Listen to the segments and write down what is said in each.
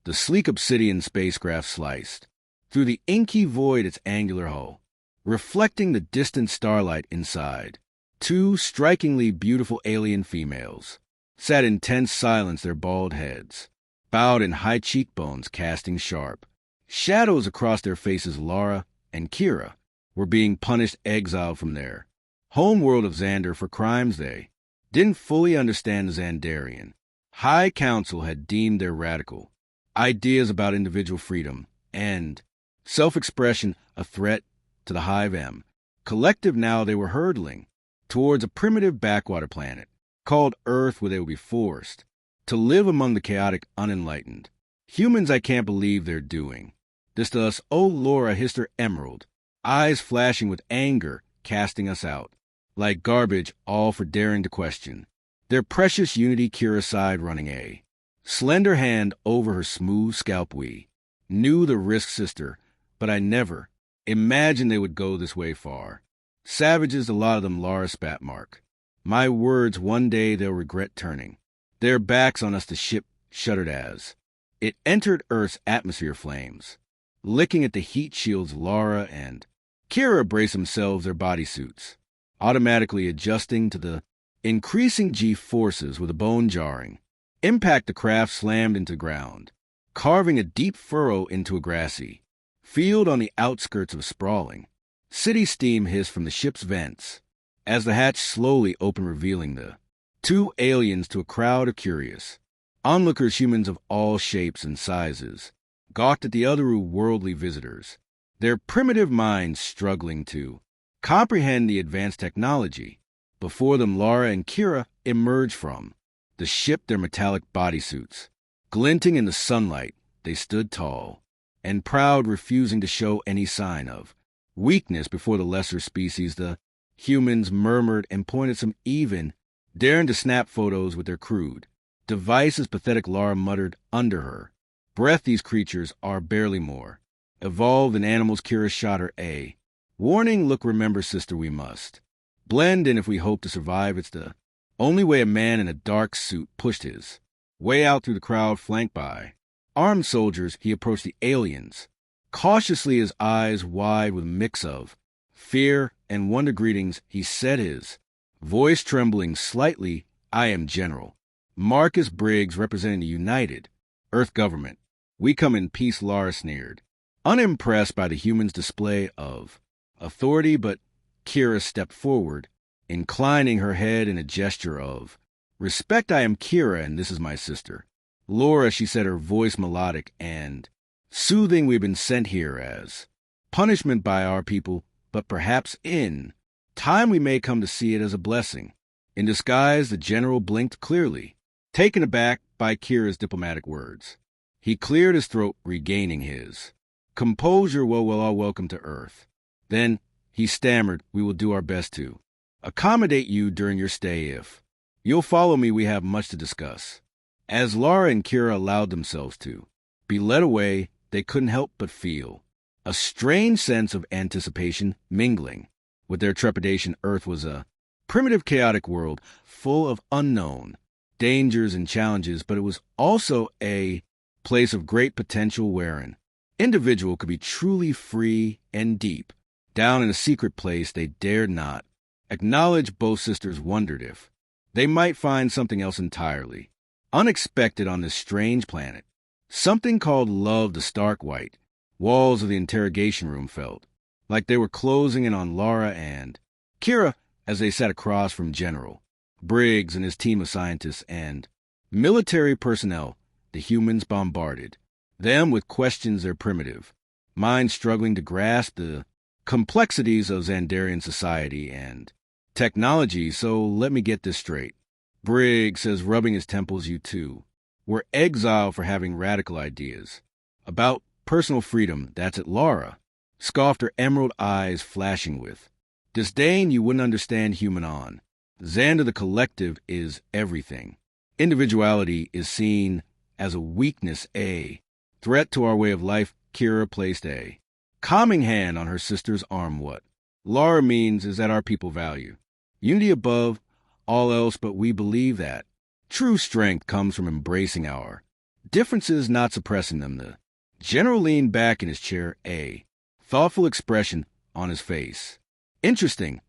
The sleek obsidian spacecraft sliced through the inky void its angular hull, reflecting the distant starlight inside. Two strikingly beautiful alien females sat in tense silence, their bald heads bowed and high cheekbones casting sharp shadows across their faces. Lara and Kira were being punished, exiled from their homeworld of Xander for crimes they didn't fully understand. The Xandarian High Council had deemed their radical ideas about individual freedom and self-expression a threat to the Hive M collective. Now they were hurtling towards a primitive backwater planet called Earth, where they would be forced to live among the chaotic, unenlightened humans. I can't believe they're doing this to us. Oh, Laura hissed her emerald, eyes flashing with anger, casting us out like garbage, all for daring to question their precious unity. Kira sighed, running a slender hand over her smooth scalp. We knew the risk, sister, but I never imagined they would go this way far. Savages, a lot of them. Lara spat. Mark my words, one day they'll regret turning their backs on us. The ship shuddered as it entered Earth's atmosphere. Flames licking at the heat shields. Lara and Kira braced themselves, their bodysuits automatically adjusting to the increasing G-forces. With a bone-jarring impact, the craft slammed into ground, carving a deep furrow into a grassy field on the outskirts of a sprawling city. Steam hissed from the ship's vents as the hatch slowly opened, revealing the two aliens to a crowd of curious onlookers. Humans of all shapes and sizes gawked at the otherworldly visitors, their primitive minds struggling to comprehend the advanced technology before them. Lara and Kira emerged from the ship, their metallic bodysuits glinting in the sunlight. They stood tall and proud, refusing to show any sign of weakness before the lesser species. The humans murmured and pointed, some even daring to snap photos with their crude devices. Pathetic, Lara muttered under her breath. These creatures are barely more evolved than animals. Kira shot her a warning look. Remember, sister, we must blend in if we hope to survive. It's the only way. A man in a dark suit pushed his way out through the crowd, flanked by armed soldiers. He approached the aliens cautiously, his eyes wide with a mix of fear and wonder. Greetings, he said, his voice trembling slightly. I am General Marcus Briggs, representing the United Earth government. We come in peace. Lara sneered, unimpressed by the humans' display of authority, but Kira stepped forward, inclining her head in a gesture of respect. I am Kira, and this is my sister, Laura, she said, her voice melodic and soothing. We've been sent here as punishment by our people, but perhaps in time we may come to see it as a blessing in disguise. The general blinked, clearly taken aback by Kira's diplomatic words. He cleared his throat, regaining his composure. Well, we're all welcome to Earth. Then he stammered, we will do our best to accommodate you during your stay. If you'll follow me, we have much to discuss. As Lara and Kira allowed themselves to be led away, they couldn't help but feel a strange sense of anticipation mingling with their trepidation. Earth was a primitive, chaotic world full of unknown dangers and challenges, but it was also a place of great potential where an individual could be truly free and deep down in a secret place they dared not acknowledge. Both sisters wondered if they might find something else entirely unexpected on this strange planet, something called love. The stark white walls of the interrogation room felt like they were closing in on Lara and Kira as they sat across from General Briggs and his team of scientists and military personnel. The humans bombarded them with questions, their primitive minds struggling to grasp the complexities of Xandarian society and technology. So let me get this straight, Briggs says, rubbing his temples. You two were exiled for having radical ideas about personal freedom. That's it. Lara scoffed, her emerald eyes flashing with disdain. You wouldn't understand human on Xander. The collective is everything. Individuality is seen as a weakness, a threat to our way of life. Kira placed a calming hand on her sister's arm. What Lara means is that our people value unity above all else, but we believe that true strength comes from embracing our differences not suppressing them. The general leaned back in his chair, a thoughtful expression on his face. Interesting.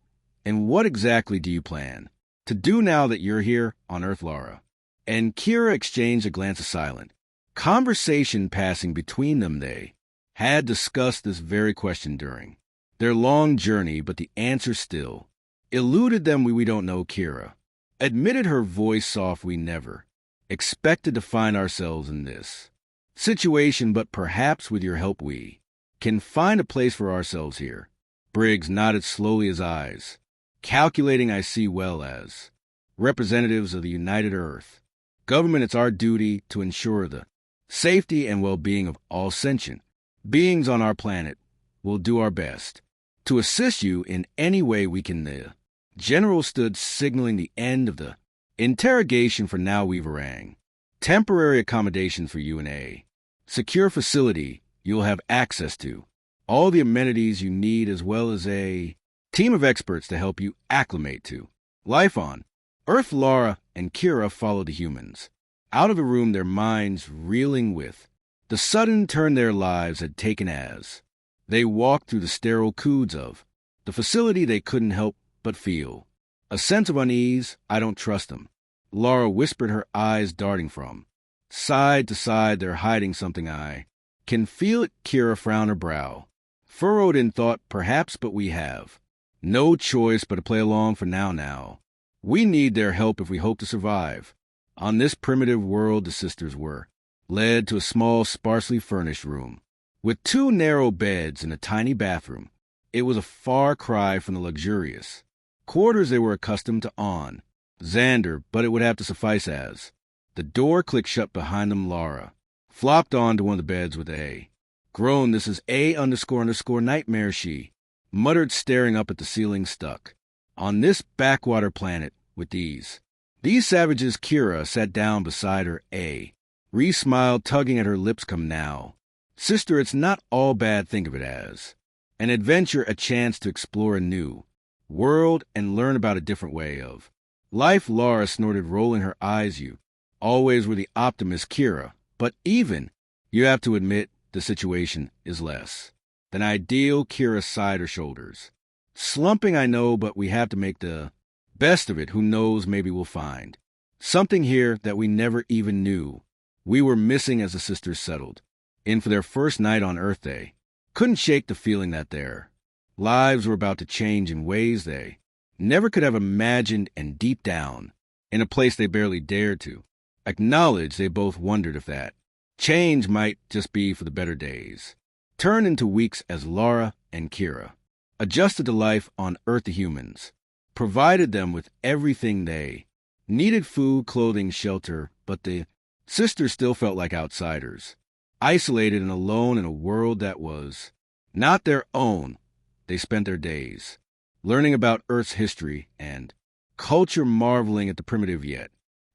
And what exactly do you plan to do now that you're here on Earth, Lara? And Kira exchanged a glance of silent conversation passing between them. They had discussed this very question during their long journey, but the answer still eluded them. We don't know, Kira admitted, her voice soft. We never expected to find ourselves in this situation, but perhaps with your help we can find a place for ourselves here. Briggs nodded slowly, his eyes calculating. I see. Well, as representatives of the United Earth government, it's our duty to ensure the safety and well-being of all sentient beings on our planet. We'll do our best to assist you in any way we can. The general stood, signaling the end of the interrogation. For now, we've arranged temporary accommodations for you in a secure facility. You'll have access to all the amenities you need, as well as a team of experts to help you acclimate to life on Earth. Lara and Kira followed the humans out of the room, their minds reeling with the sudden turn their lives had taken. As they walked through the sterile coods of the facility, they couldn't help but feel a sense of unease. I don't trust them, Lara whispered, her eyes darting from side to side. They're hiding something. I can feel it. Kira frowned, her brow furrowed in thought. Perhaps, but we have no choice but to play along for now. We need their help if we hope to survive. On this primitive world, the sisters were led to a small, sparsely furnished room with 2 narrow beds and a tiny bathroom. It was a far cry from the luxurious quarters they were accustomed to on Xander, but it would have to suffice. As the door clicked shut behind them, Lara flopped onto one of the beds with a groan. This is A__nightmare, she muttered, staring up at the ceiling. Stuck on this backwater planet with these savages. Kira sat down beside her. Ree smiled, tugging at her lips. Come now, sister, it's not all bad. Think of it as an adventure, a chance to explore a new world and learn about a different way of life. Lara snorted, rolling her eyes. You always were the optimist, Kira, but even you have to admit the situation is less than ideal. Kira sighed, her shoulders slumping. I know, but we have to make the best of it. Who knows, maybe we'll find something here that we never even knew we were missing. As the sisters settled in for their first night on Earth, they couldn't shake the feeling that their lives were about to change in ways they never could have imagined, and deep down, in a place they barely dared to acknowledge, they both wondered if that change might just be for the better days turn into weeks. As Lara and Kira adjusted to life on Earth, the humans provided them with everything they needed: food, clothing, shelter, but the sisters still felt like outsiders, isolated and alone in a world that was not their own. They spent their days learning about Earth's history and culture, marveling at the primitive yet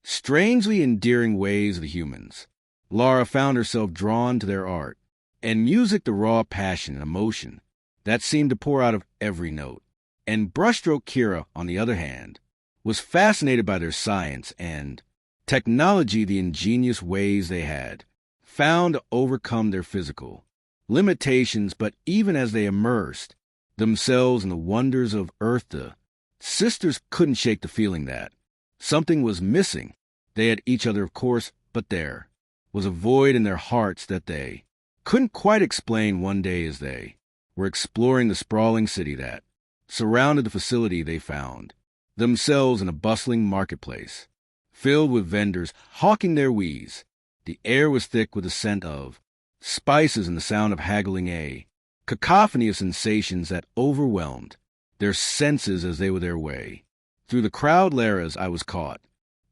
strangely endearing ways of the humans. Lara found herself drawn to their art and music, the raw passion and emotion that seemed to pour out of every note. And brushstroke. Kira, on the other hand, was fascinated by their science and technology, the ingenious ways they had found to overcome their physical limitations. But even as they immersed themselves in the wonders of Earth, the sisters couldn't shake the feeling that something was missing. They had each other, of course, but there was a void in their hearts that they couldn't quite explain. One day, as they were exploring the sprawling city that surrounded the facility, they found themselves in a bustling marketplace filled with vendors hawking their wares. The air was thick with the scent of spices and the sound of haggling, a cacophony of sensations that overwhelmed their senses as they were their way through the crowd. Lara's I was caught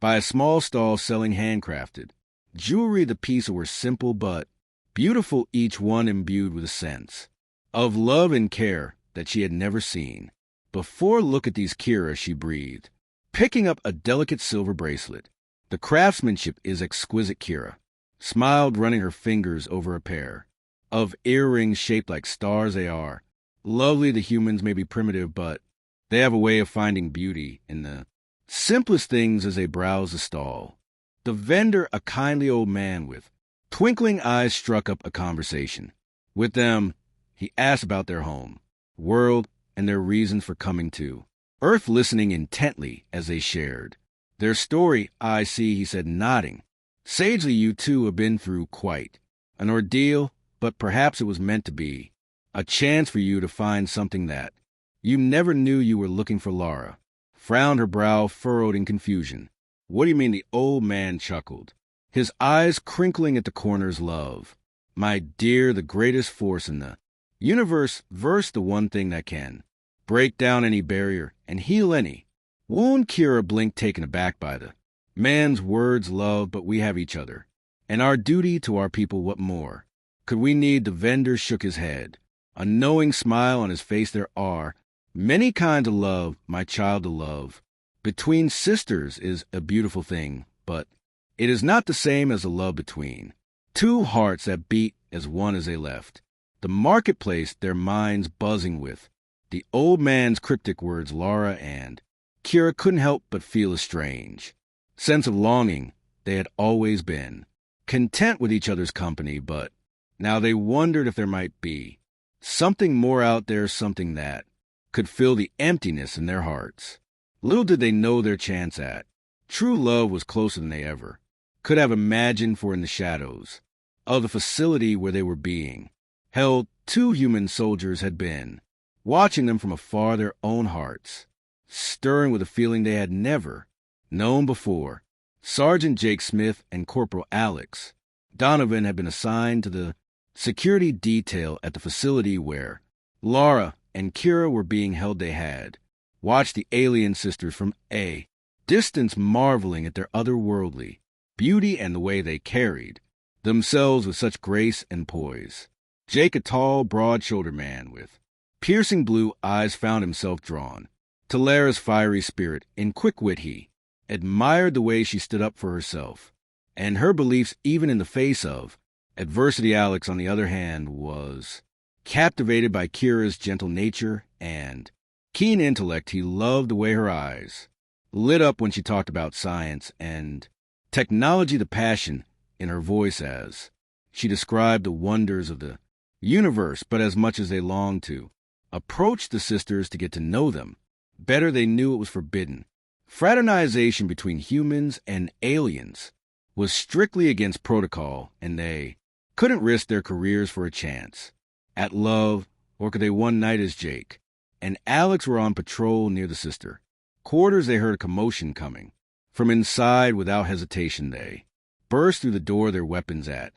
by a small stall selling handcrafted jewelry. The pieces were simple but beautiful, each one imbued with a sense of love and care that she had never seen before. Look at these, Kira, she breathed, picking up a delicate silver bracelet. The craftsmanship is exquisite. Kira smiled, running her fingers over a pair of earrings shaped like stars. They are lovely. The humans may be primitive, but they have a way of finding beauty in the simplest things. As they browsed the stall, the vendor, a kindly old man with Twinkling eyes struck up a conversation. With them, he asked about their home, world, and their reasons for coming to Earth, listening intently as they shared their story. I see, he said, nodding. Sagely, you two have been through quite an ordeal, but perhaps it was meant to be. A chance for you to find something that you never knew you were looking for. Laura frowned, her brow furrowed in confusion. What do you mean? The old man chuckled, his eyes crinkling at the corners. Love, my dear, the greatest force in the universe, verse the one thing that can break down any barrier and heal any wound. Kira blinked, taken aback by the man's words. Love, but we have each other and our duty to our people. What more could we need? The vendor shook his head, a knowing smile on his face. There are many kinds of love, my child. The love between sisters is a beautiful thing, but it is not the same as the love between two hearts that beat as one as they left the marketplace, their minds buzzing with the old man's cryptic words. Laura and Kira couldn't help but feel a strange sense of longing. They had always been content with each other's company, but now they wondered if there might be something more out there, something that could fill the emptiness in their hearts. Little did they know their chance at true love was closer than they ever could have imagined, for in the shadows of the facility where they were being held, two human soldiers had been watching them from afar, their own hearts stirring with a feeling they had never known before. Sergeant Jake Smith and Corporal Alex Donovan had been assigned to the security detail at the facility where Laura and Kira were being held. They had watched the alien sisters from a distance, marveling at their otherworldly beauty and the way they carried themselves with such grace and poise. Jake, a tall, broad-shouldered man with piercing blue eyes, found himself drawn to Lara's fiery spirit. In quick wit, he admired the way she stood up for herself and her beliefs, even in the face of adversity. Alex, on the other hand, was captivated by Kira's gentle nature and keen intellect. He loved the way her eyes lit up when she talked about science and technology, the passion in her voice as she described the wonders of the universe. But as much as they longed to approach the sisters to get to know them better, they knew it was forbidden. Fraternization between humans and aliens was strictly against protocol, and they couldn't risk their careers for a chance at love. Or could they? One night, as Jake and Alex were on patrol near the sister quarters, they heard a commotion coming from inside. Without hesitation, they burst through the door, their weapons at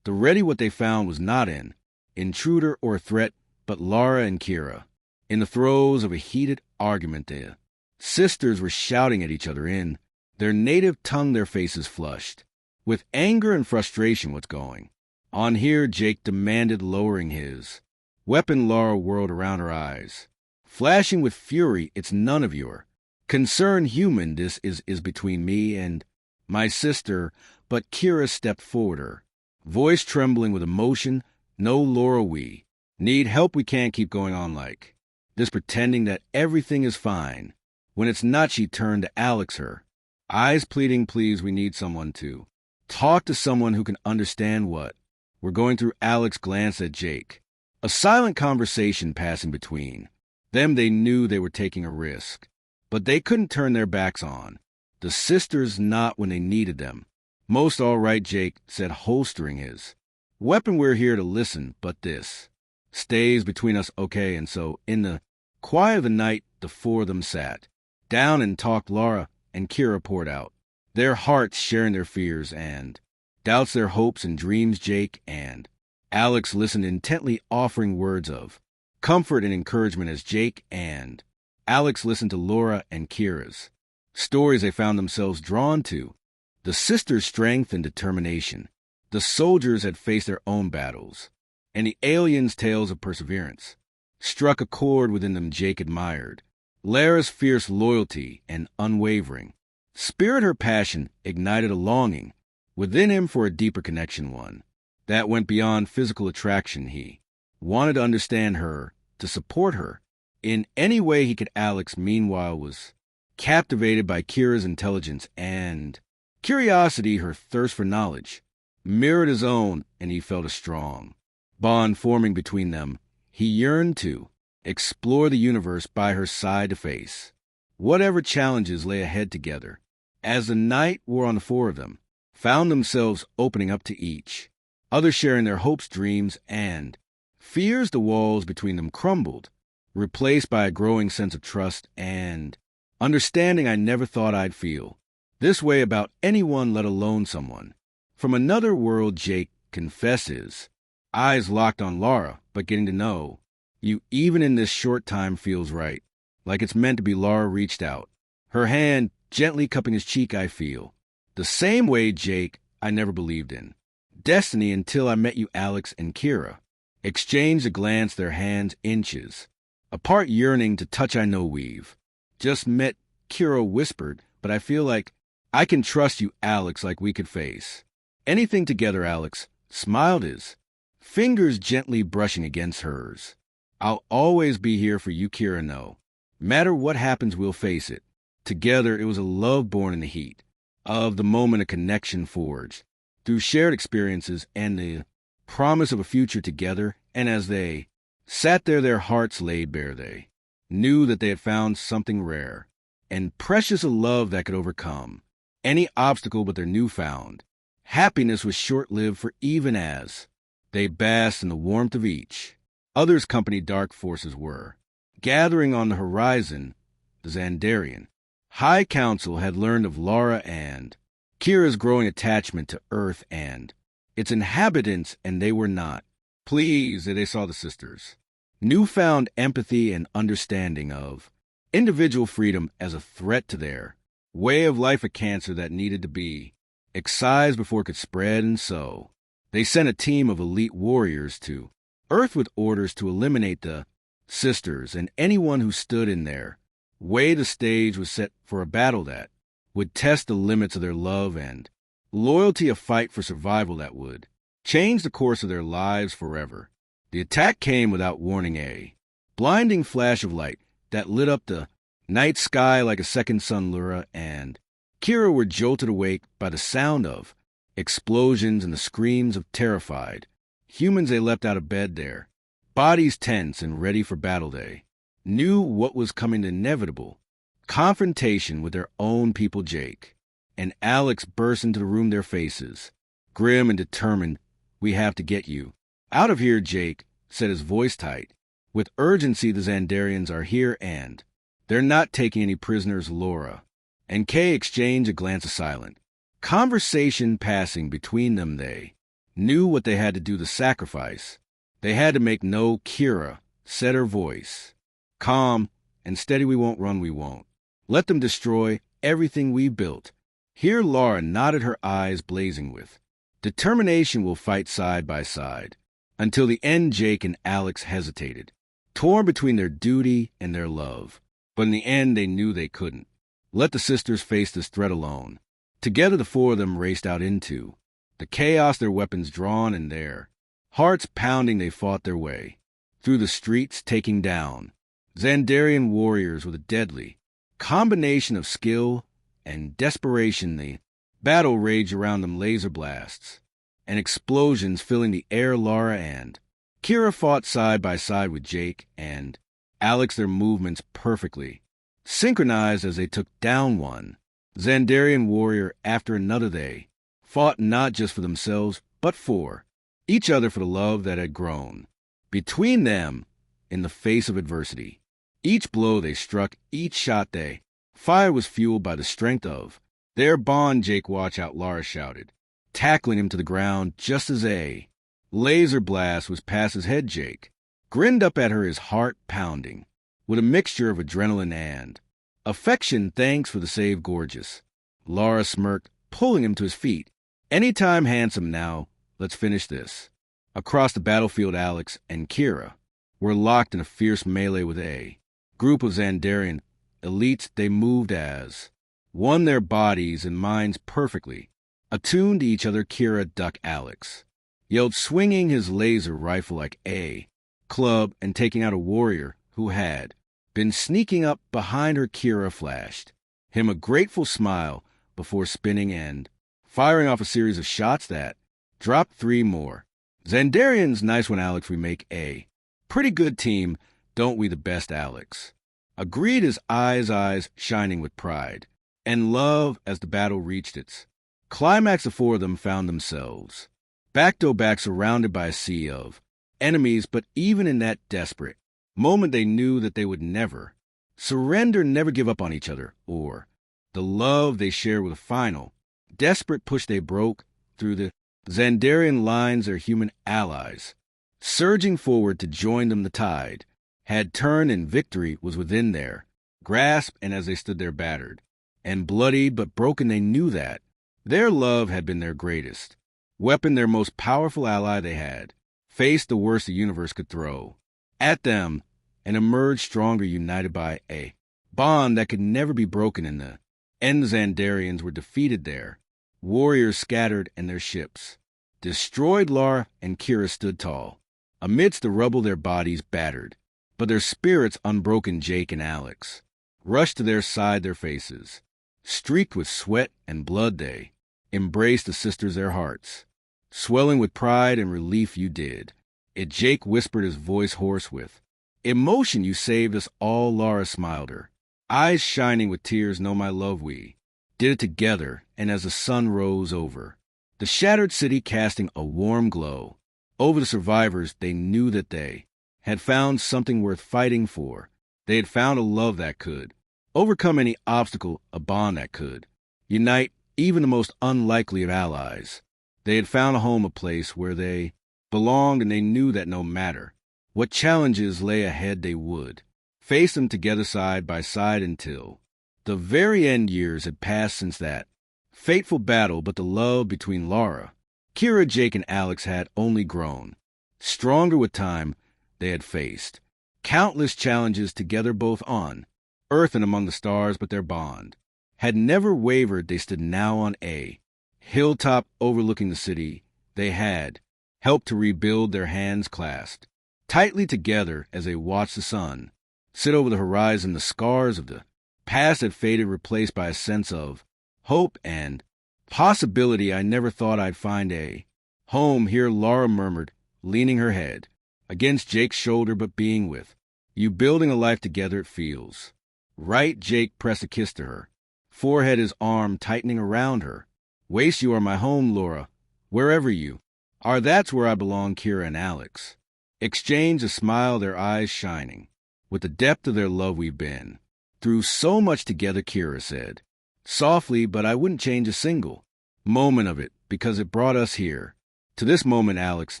the ready. What they found was not an intruder or a threat, but Laura and Kira. In the throes of a heated argument, the sisters were shouting at each other in their native tongue, their faces flushed with anger and frustration. What's going on here? Jake demanded, lowering his weapon. Laura whirled around, her eyes flashing with fury. It's none of your concern, human. This is between me and my sister. But Kira stepped forward, her voice trembling with emotion. No, Laura, we need help. We can't keep going on like this, pretending that everything is fine when it's not. She turned to Alex, her eyes pleading, please, we need someone to talk to, someone who can understand what we're going through. Alex glanced at Jake, a silent conversation passing between them. They knew they were taking a risk, but they couldn't turn their backs on the sisters, not when they needed them most. All right, Jake said, holstering his weapon, we're here to listen, but this stays between us, okay? And so, in the quiet of the night, the four of them sat down and talked. Laura and Kira poured out their hearts, sharing their fears and doubts, their hopes and dreams. Jake and Alex listened intently, offering words of comfort and encouragement as Jake and Alex listened to Laura and Kira's stories. They found themselves drawn to the sisters' strength and determination. The soldiers had faced their own battles, and the aliens' tales of perseverance struck a chord within them. Jake admired Lara's fierce loyalty and unwavering spirit. Her passion ignited a longing within him for a deeper connection, one that went beyond physical attraction. He wanted to understand her, to support her in any way he could. Alex, meanwhile, was captivated by Kira's intelligence and curiosity, her thirst for knowledge. mirrored his own, and he felt a strong bond forming between them. He yearned to explore the universe by her side to face whatever challenges lay ahead together. As the night wore on, the four of them found themselves opening up to each other, sharing their hopes, dreams, and fears. The walls between them crumbled, replaced by a growing sense of trust and understanding. I never thought I'd feel this way about anyone, let alone someone from another world, Jake confesses, eyes locked on Laura, but getting to know you even in this short time feels right. Like it's meant to be. Laura reached out, her hand gently cupping his cheek. I feel the same way, Jake. I never believed in destiny until I met you. Alex and Kira exchanged a glance, their hands inches apart, yearning to touch. I know we've just met, Kira whispered, but I feel like I can trust you, Alex, like we could face anything together. Alex smiled, his fingers gently brushing against hers. I'll always be here for you, Kira. No matter what happens, we'll face it together. It was a love born in the heat of the moment, a connection forged through shared experiences and the promise of a future together. And as they sat there, their hearts laid bare, they knew that they had found something rare and precious, a love that could overcome any obstacle. But their newfound happiness was short-lived, for even as they basked in the warmth of each other's company, dark forces were gathering on the horizon. The Xandarian High Council had learned of Laura and Kira's growing attachment to Earth and its inhabitants, and they were not pleased that they saw the sisters' newfound empathy and understanding of individual freedom as a threat to their way of life, a cancer that needed to be excised before it could spread. And so they sent a team of elite warriors to Earth with orders to eliminate the sisters and anyone who stood in their way. The stage was set for a battle that would test the limits of their love and loyalty, a fight for survival that would change the course of their lives forever. The attack came without warning, a blinding flash of light that lit up the night sky like a second sun. Laura and Kira were jolted awake by the sound of explosions and the screams of terrified humans. They leapt out of bed, their bodies tense and ready for battle. They knew what was coming, the inevitable confrontation with their own people. Jake and Alex burst into the room, their faces grim and determined. We have to get you out of here, Jake said, his voice tight with urgency. The Xandarians are here, and they're not taking any prisoners. Laura and Kay exchanged a glance of silent conversation passing between them. They knew what they had to do, the sacrifice they had to make. No, Kira said, her voice calm and steady. We won't run, we won't let them destroy everything we built here. Laura nodded, her eyes blazing with determination. We'll fight side by side until the end. Jake and Alex hesitated, torn between their duty and their love. But in the end, they knew they couldn't let the sisters face this threat alone. Together, the four of them raced out into the chaos, their weapons drawn and their hearts pounding. They fought their way through the streets, taking down Xandarian warriors with a deadly combination of skill and desperation. The battle raged around them, laser blasts and explosions filling the air. Laura and Kira fought side by side with Jake and Alex, their movements perfectly synchronized as they took down one Xandarian warrior after another. They fought not just for themselves, but for each other, for the love that had grown between them in the face of adversity. Each blow they struck, each shot they fired was fueled by the strength of their bond. Jake, watch out, Laura shouted, tackling him to the ground just as a laser blast was past his head. Jake grinned up at her, his heart pounding with a mixture of adrenaline and affection. Thanks for the save, gorgeous, Laura smirked, pulling him to his feet. Anytime, handsome. Now, let's finish this. Across the battlefield, Alex and Kira were locked in a fierce melee with a group of Xandarian elites. They moved as one, their bodies and minds perfectly attuned to each other. Kira, duck, Alex yelled, swinging his laser rifle like a club and taking out a warrior who had been sneaking up behind her. Kira flashed him a grateful smile before spinning and firing off a series of shots that Drop 3 more. Xandarian's nice one, Alex. We make A. Pretty good team, don't we? The best, Alex. Agreed, his eyes shining with pride and love as the battle reached its climax. The 4 of them found themselves back to back, surrounded by a sea of enemies, but even in that desperate moment, they knew that they would never surrender, never give up on each other or the love they shared. With a final desperate push, they broke through the Xandarian lines, their human allies surging forward to join them. The tide had turned and victory was within their grasp, and as they stood there battered and bloodied but broken, they knew that their love had been their greatest weapon, their most powerful ally. They had faced the worst the universe could throw at them and emerged stronger, united by a bond that could never be broken. In the end, the Xandarians were defeated, their warriors scattered, and their ships destroyed. Lara and Kira stood tall amidst the rubble, their bodies battered, but their spirits unbroken. Jake and Alex rushed to their side, their faces streaked with sweat and blood. They embraced the sisters, their hearts swelling with pride and relief. You did it, Jake whispered, his voice hoarse with emotion. You saved us all. Lara smiled, her eyes shining with tears. No, my love, we did it together. And as the sun rose over the shattered city, casting a warm glow over the survivors, they knew that they had found something worth fighting for. They had found a love that could overcome any obstacle, a bond that could unite even the most unlikely of allies. They had found a home, a place where they belonged, and they knew that no matter what challenges lay ahead, they would face them together side by side until the very end. Years had passed since that fateful battle, but the love between Lara, Kira, Jake, and Alex had only grown stronger with time. They had faced countless challenges together, both on Earth and among the stars, but their bond had never wavered. They stood now on a hilltop overlooking the city. They had helped to rebuild, their hands clasped tightly together as they watched the sun sit over the horizon. The scars of the past had faded, replaced by a sense of hope and possibility. I never thought I'd find a home here, Lara murmured, leaning her head against Jake's shoulder, but being with you, building a life together, it feels right. Jake pressed a kiss to her forehead, his arm tightening around her waist. You are my home, Lara, wherever you are, that's where I belong. Kira and Alex exchanged a smile, their eyes shining with the depth of their love. We've been through so much together, Kira said softly, but I wouldn't change a single moment of it because it brought us here to this moment. Alex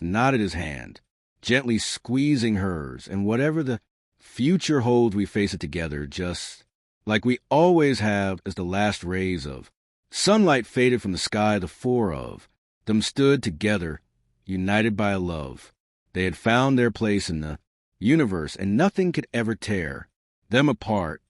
nodded, his hand gently squeezing hers, and whatever the future holds, we face it together, just like we always have. As the last rays of sunlight faded from the sky, the 4 of them stood together, united by a love. They had found their place in the universe, and nothing could ever tear them apart.